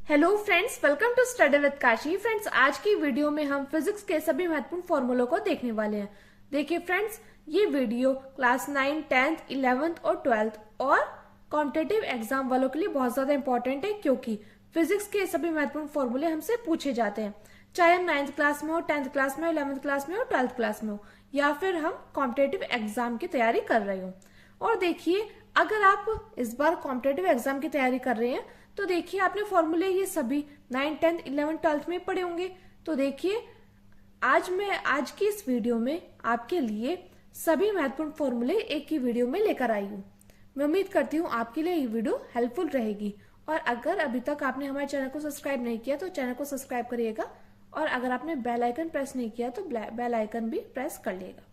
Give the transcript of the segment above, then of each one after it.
Hello friends, welcome to study with Kashi. Friends, आज की video में हम फिजिक्स के सभी महत्वपूर्ण फॉर्मूलों को देखने वाले हैं। देखिए फ्रेंड्स, ये वीडियो क्लास 9, 10th, 11th और 12th और कॉम्पिटेटिव एग्जाम वालों के लिए बहुत ज्यादा इंपॉर्टेंट है, क्योंकि फिजिक्स के सभी महत्वपूर्ण फॉर्मूले हमसे पूछे जाते हैं, चाहे हम 9th क्लास में हो, 10th क्लास में हो, 11th क्लास में हो, 12th क्लास में हो, या फिर हम कॉम्पिटेटिव एग्जाम की तैयारी कर रहे हो। और देखिए, अगर आप इस बार कॉम्पिटेटिव एग्जाम की तैयारी कर रहे हैं तो देखिए आपने फॉर्मूले ये सभी 9, 10th, 11th, 12th में पढ़े होंगे। तो देखिए आज की इस वीडियो में आपके लिए सभी महत्वपूर्ण फॉर्मूले एक ही वीडियो में लेकर आई हूँ। मैं उम्मीद करती हूँ आपके लिए ये वीडियो हेल्पफुल रहेगी। और अगर अभी तक आपने हमारे चैनल को सब्सक्राइब नहीं किया तो चैनल को सब्सक्राइब करिएगा, और अगर आपने बेल आइकन प्रेस नहीं किया तो बेल आइकन भी प्रेस कर लिएगा।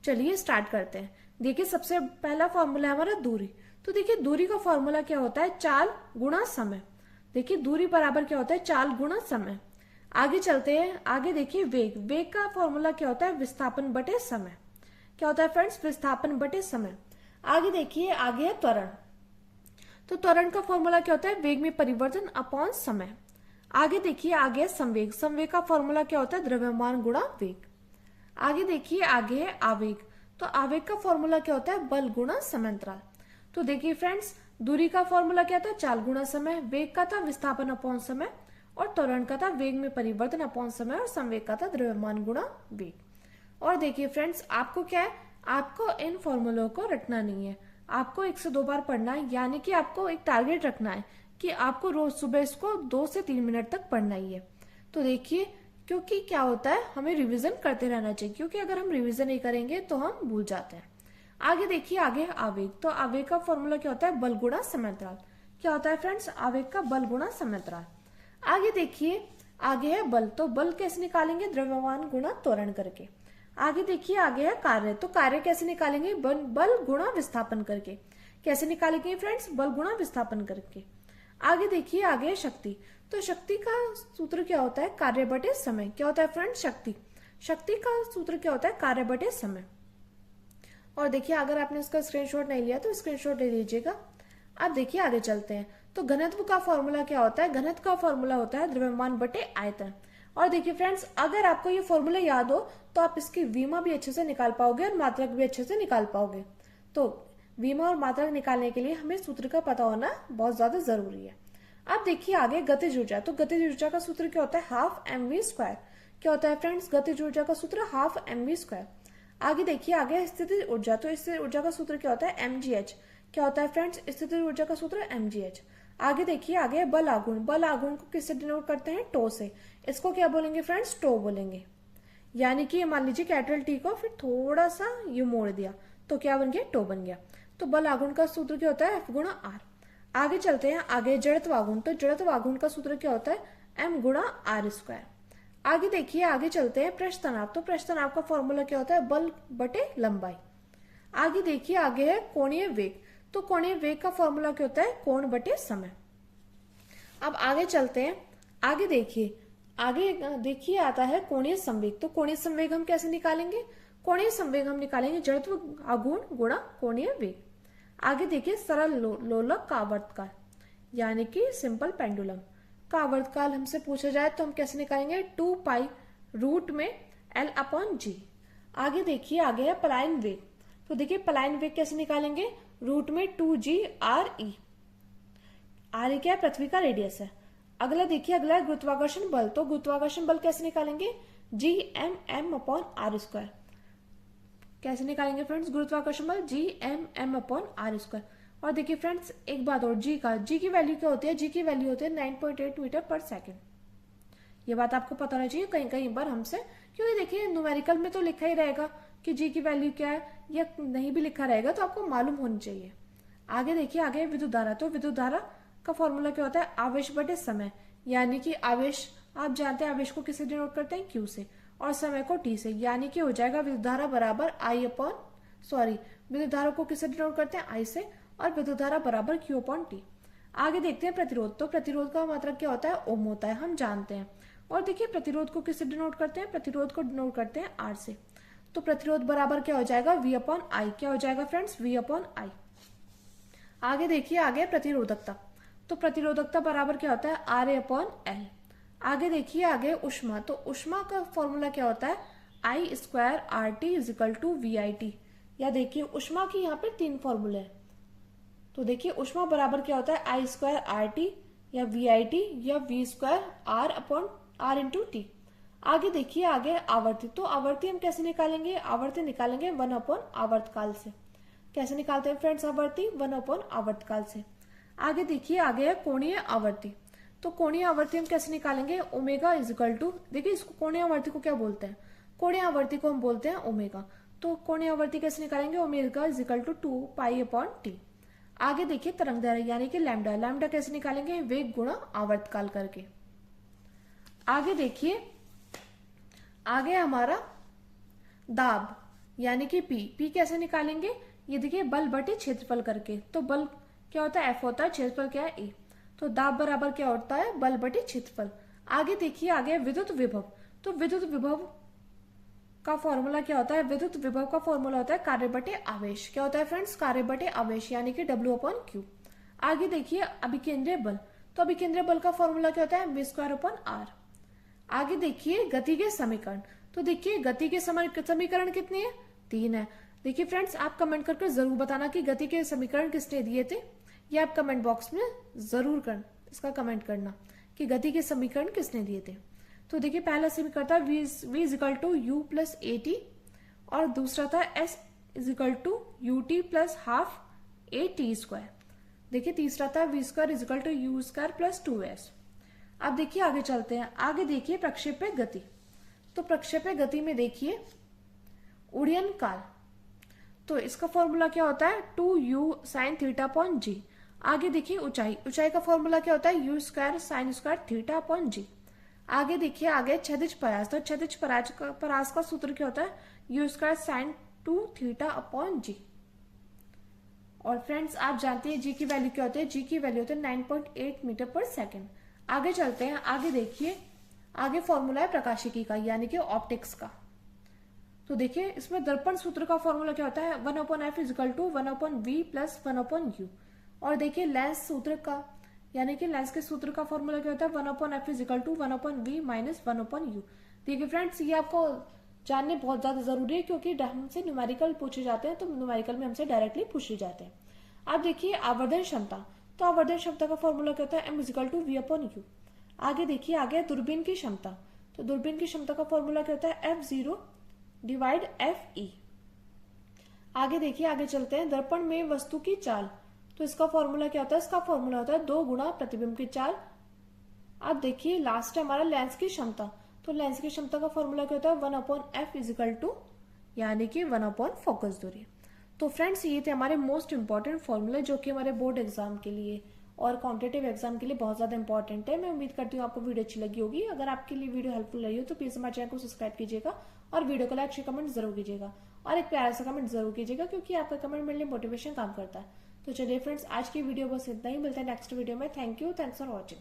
चलिए स्टार्ट करते हैं। देखिए, सबसे पहला फॉर्मूला है हमारा दूरी। तो देखिए, दूरी का फॉर्मूला क्या होता है? चाल गुणा समय। देखिए, दूरी बराबर क्या होता है? चाल गुणा समय। आगे चलते हैं। आगे देखिए, वेग। वेग का फॉर्मूला क्या होता है? विस्थापन बटे समय। क्या होता है फ्रेंड्स? विस्थापन बटे समय। आगे देखिए, आगे है त्वरण। तो त्वरण का फॉर्मूला क्या होता है? वेग में परिवर्तन अपॉन समय। आगे देखिए, आगे है संवेग। संवेग का फॉर्मूला क्या होता है? द्रव्यमान गुणा वेग। आगे देखिए, आगे है आवेग। तो आवेग का फॉर्मूला क्या होता है? बल गुणा समांतराल। तो देखिए फ्रेंड्स, दूरी का फॉर्मूला क्या था? चाल गुणा समय। वेग का था विस्थापन अपॉन समय, और त्वरण का था वेग में परिवर्तन अपॉन समय, और संवेग का था द्रव्यमान गुणा वेग। और देखिए फ्रेंड्स, आपको क्या है? आपको इन फॉर्मूलों को रटना नहीं है, आपको 1 से 2 बार पढ़ना है। यानी कि आपको एक टारगेट रखना है कि आपको रोज सुबह इसको 2 से 3 मिनट तक पढ़ना ही है। तो देखिए, क्योंकि क्या होता है, हमें रिवीजन करते रहना चाहिए, क्योंकि अगर हम रिवीजन नहीं करेंगे तो हम भूल जाते हैं। आगे देखिए, आगे है आवेग। तो आवेग का फॉर्मूला क्या होता है? बल गुणा समांतराल। क्या होता है फ्रेंड्स? आवेग का बल गुणा समांतराल। आगे देखिए, आगे है बल। तो बल कैसे निकालेंगे? द्रव्यमान गुणा त्वरण करके। आगे देखिए, आगे है कार्य। तो कार्य कैसे निकालेंगे? बल गुणा विस्थापन करके। कैसे निकालेंगे फ्रेंड्स? बल गुणा विस्थापन करके। आगे देखिए, आगे है शक्ति। तो शक्ति का सूत्र क्या होता है? कार्य बटे समय। क्या होता है फ्रेंड्स? शक्ति का सूत्र क्या होता है? कार्य बटे समय। और देखिए, अगर आपने इसका स्क्रीनशॉट नहीं लिया तो स्क्रीनशॉट ले लीजिएगा। अब देखिए, आगे चलते हैं। तो घनत्व का फॉर्मूला क्या होता है? घनत्व का फॉर्मूला होता है द्रव्यमान बटे आयतन। और देखिए फ्रेंड्स, अगर आपको ये फॉर्मूला याद हो तो आप इसकी विमा भी अच्छे से निकाल पाओगे और मात्रक भी अच्छे से निकाल पाओगे। तो विमा और मात्रक निकालने के लिए हमें सूत्र का पता होना बहुत ज्यादा जरूरी है। अब देखिए, आगे गतिज ऊर्जा। तो गतिज ऊर्जा का सूत्र क्या होता है? Half mv²। क्या होता है फ्रेंड्स? गतिज ऊर्जा का सूत्र हाफ mv²। आगे देखिए, आगे स्थितिज ऊर्जा। तो स्थितिज ऊर्जा का सूत्र क्या होता है? mgh। क्या होता है फ्रेंड्स? स्थितिज ऊर्जा का सूत्र mgh। आगे देखिए, आगे बल आघूर्ण। बल आघूर्ण को किससे डिनोट करते हैं? टो से। इसको क्या बोलेंगे फ्रेंड्स? टो बोलेंगे। यानी कि मान लीजिए कैपिटल टी को फिर थोड़ा सा यू मोड़ दिया तो क्या बन गया? टो बन गया। तो बल आघूर्ण का सूत्र क्या होता है? F गुणा आर। आगे चलते हैं। आगे जड़त्व आघूर्ण। तो जड़त्व आघूर्ण का सूत्र क्या होता है? m गुणा r²। आगे देखिए, आगे चलते हैं। पृष्ठ तनाव। तो पृष्ठ तनाव का फॉर्मूला क्या होता है? बल बटे लंबाई। आगे देखिए, आगे है कोणीय वेग। तो कोणीय वेग का फॉर्मूला क्या होता है? कोण बटे समय। अब आगे चलते हैं। आगे देखिए आता है कोणीय संवेग। तो कोणीय संवेग हम कैसे निकालेंगे? कोणीय संवेग हम निकालेंगे जड़त्व आघूर्ण गुणा कोणीय वेग। आगे देखिए, सरल लोलक का आवर्तकाल, यानी कि सिंपल पेंडुलम का आवर्तकाल हमसे पूछा जाए तो हम कैसे निकालेंगे? 2 पाई रूट में L अपॉन जी। आगे देखिए, आगे है पलायन वेग। तो देखिए, पलायन वेग कैसे निकालेंगे? रूट में 2g r/e। आर क्या है? पृथ्वी का रेडियस है। अगला देखिए, अगला है गुरुत्वाकर्षण बल। तो गुरुत्वाकर्षण बल कैसे निकालेंगे? Gm upon r²। कैसे निकालेंगे फ्रेंड्स गुरुत्वाकर्षण बल? Gm upon r²। और देखिए फ्रेंड्स, एक बात और, जी की वैल्यू क्या होती है? जी की वैल्यू होती है 9.8 मीटर पर सेकेंड। ये बात आपको पता होना चाहिए कहीं कहीं बार हमसे, क्योंकि देखिए न्यूमेरिकल में तो लिखा ही रहेगा कि जी की वैल्यू क्या है, या नहीं भी लिखा रहेगा तो आपको मालूम होनी चाहिए। आगे देखिए, आगे विद्युत धारा। तो विद्युत धारा का फॉर्मूला क्या होता है? आवेश बटे समय। यानी कि आवेश, आप जानते हैं आवेश को किससे डिनोट करते हैं? क्यू से, और समय को टी से। यानी कि हो जाएगा विद्युत धारा बराबर विद्युत धारा को किससे डिनोट करते हैं? आई से, और विद्युत धारा बराबर क्यू अपॉन टी। आगे देखते हैं प्रतिरोध। तो प्रतिरोध का मात्रक क्या होता है? ओम होता है, हम जानते हैं। और देखिए, प्रतिरोध को किससे डिनोट करते हैं? प्रतिरोध को डिनोट करते हैं आर से। तो प्रतिरोध बराबर क्या हो जाएगा? V upon I. क्या हो जाएगा फ्रेंड्स? वी अपॉन आई। आगे देखिए, आगे प्रतिरोधकता। तो प्रतिरोधकता बराबर क्या होता है आर ए अपॉन एल। आगे देखिए आगे उष्मा, तो उष्मा का फॉर्मूला क्या होता है I square R T is equal to V I T. या देखिए उष्मा की यहाँ पे 3 फॉर्मूले हैं, तो देखिए उष्मा बराबर क्या होता है आई स्क्वायर आर टी या वी आई टी या V square R upon R into T. आगे देखिए आगे आवर्ती, तो आवर्ती हम कैसे निकालेंगे, आवर्ती निकालेंगे 1 अपॉन आवर्तकाल से। कैसे निकालते हैं फ्रेंड्स आवर्ती, 1 अपॉन आवर्तकाल से। आगे देखिए आगे है कोणीय आवर्ती, तो कोणीय आवर्ती हम कैसे निकालेंगे ओमेगा इज इक्वल टू, देखिए इसको कोणीय आवर्ती को क्या बोलते हैं, कोणीय आवर्ती को हम बोलते हैं ओमेगा। तो कोणीय आवर्ती कैसे निकालेंगे omega is equal to 2 pi upon T. आगे देखिए तरंग दैर्घ्य यानी कि लैम्डा, लैम्डा कैसे निकालेंगे वेग गुणा आवर्तकाल करके। आगे देखिए आगे हमारा दाब यानी कि पी, पी कैसे निकालेंगे, ये देखिए बल बटे क्षेत्रफल करके। तो बल क्या होता है एफ होता है, क्षेत्रफल क्या है ए, तो दाब बराबर क्या होता है बल बटे क्षेत्रफल। आगे देखिए आगे विद्युत विभव, तो विद्युत विभव का फॉर्मूला क्या होता है, विद्युत विभव का फॉर्मूला होता है कार्य बटे आवेश। क्या होता है फ्रेंड्स कार्य बटे आवेश यानी कि W अपॉन क्यू। आगे देखिए अभिकेंद्रीय बल, तो अभिकेंद्रीय बल का फॉर्मूला क्या होता है वी स्क्वायर अपॉन आर। आगे देखिए गति के समीकरण, तो देखिए गति के समीकरण कितने हैं 3 है। देखिए फ्रेंड्स आप कमेंट करके जरूर बताना कि गति के समीकरण किसने दिए थे, ये आप कमेंट बॉक्स में जरूर इसका कमेंट करना कि गति के समीकरण किसने दिए थे। तो देखिए पहला समीकरण था v is equal to U plus A T और दूसरा था s is equal to U T plus half A T square. देखिए तीसरा था v square is equal to U square plus 2s। अब देखिए आगे चलते हैं, आगे देखिए प्रक्षेप्य गति, तो प्रक्षेप्य गति में देखिए उड़यन काल, तो इसका फॉर्मूला क्या होता है 2u sine theta upon g. आगे देखिए ऊंचाई, ऊंचाई का फॉर्मूला क्या होता है u square sine square theta upon g. आगे देखिए आगे क्षैतिज परास, तो क्षैतिज परास का सूत्र क्या होता है u square sine 2 theta upon g. और फ्रेंड्स आप जानते हैं जी की वैल्यू क्या होती है, जी की वैल्यू होती है 9.8 मीटर पर सेकेंड। आगे चलते हैं, आगे देखिए आगे फॉर्मूला है प्रकाशिकी का यानी कि ऑप्टिक्स का। तो देखिए इसमें दर्पण सूत्र का फॉर्मूला क्या होता है 1 upon F is equal to 1 upon V plus 1 upon U. और देखिए लेंस सूत्र का यानी कि लेंस के सूत्र का फॉर्मूला क्या होता है 1 upon F is equal to 1 upon V minus 1 upon U. देखिए फ्रेंड्स ये आपको जानने बहुत ज्यादा जरूरी है क्योंकि हमसे न्यूमेरिकल पूछे जाते हैं, तो न्यूमेरिकल में हमसे डायरेक्टली पूछे जाते हैं। अब देखिए आवर्धन क्षमता, तो आवर्धन क्षमता का फॉर्मूला क्या होता है M is equal to V upon U. आगे देखिए आगे दूरबीन की क्षमता, तो दूरबीन की क्षमता का फॉर्मूला क्या होता है F0 डिवाइड FE। आगे देखिए आगे चलते हैं दर्पण में वस्तु की चाल, तो इसका फॉर्मूला क्या होता है, इसका फॉर्मूला होता है 2 गुणा प्रतिबिंब की चाल। अब देखिए लास्ट है हमारा लेंस की क्षमता, तो लेंस की क्षमता का फॉर्मूला क्या होता है 1 upon F is equal to यानी कि 1 अपॉन फोकस दूरी। तो फ्रेंड्स ये थे हमारे मोस्ट इंपॉर्टेंट फॉर्मूले जो कि हमारे बोर्ड एग्जाम के लिए और कॉम्पिटेटिव एग्जाम के लिए बहुत ज्यादा इंपॉर्टेंट है। मैं उम्मीद करती हूँ आपको वीडियो अच्छी लगी होगी। अगर आपके लिए वीडियो हेल्पफुल रही हो तो प्लीज हमारे चैनल को सब्सक्राइब कीजिएगा और वीडियो को लाइक शेयर कमेंट जरूर कीजिएगा और एक प्यारा सा कमेंट जरूर कीजिएगा क्योंकि आपका कमेंट मेरे लिए मोटिवेशन काम करता है। तो चलिए फ्रेंड्स आज की वीडियो बस इतना ही, मिलता है नेक्स्ट वीडियो में। Thank you, thanks for watching.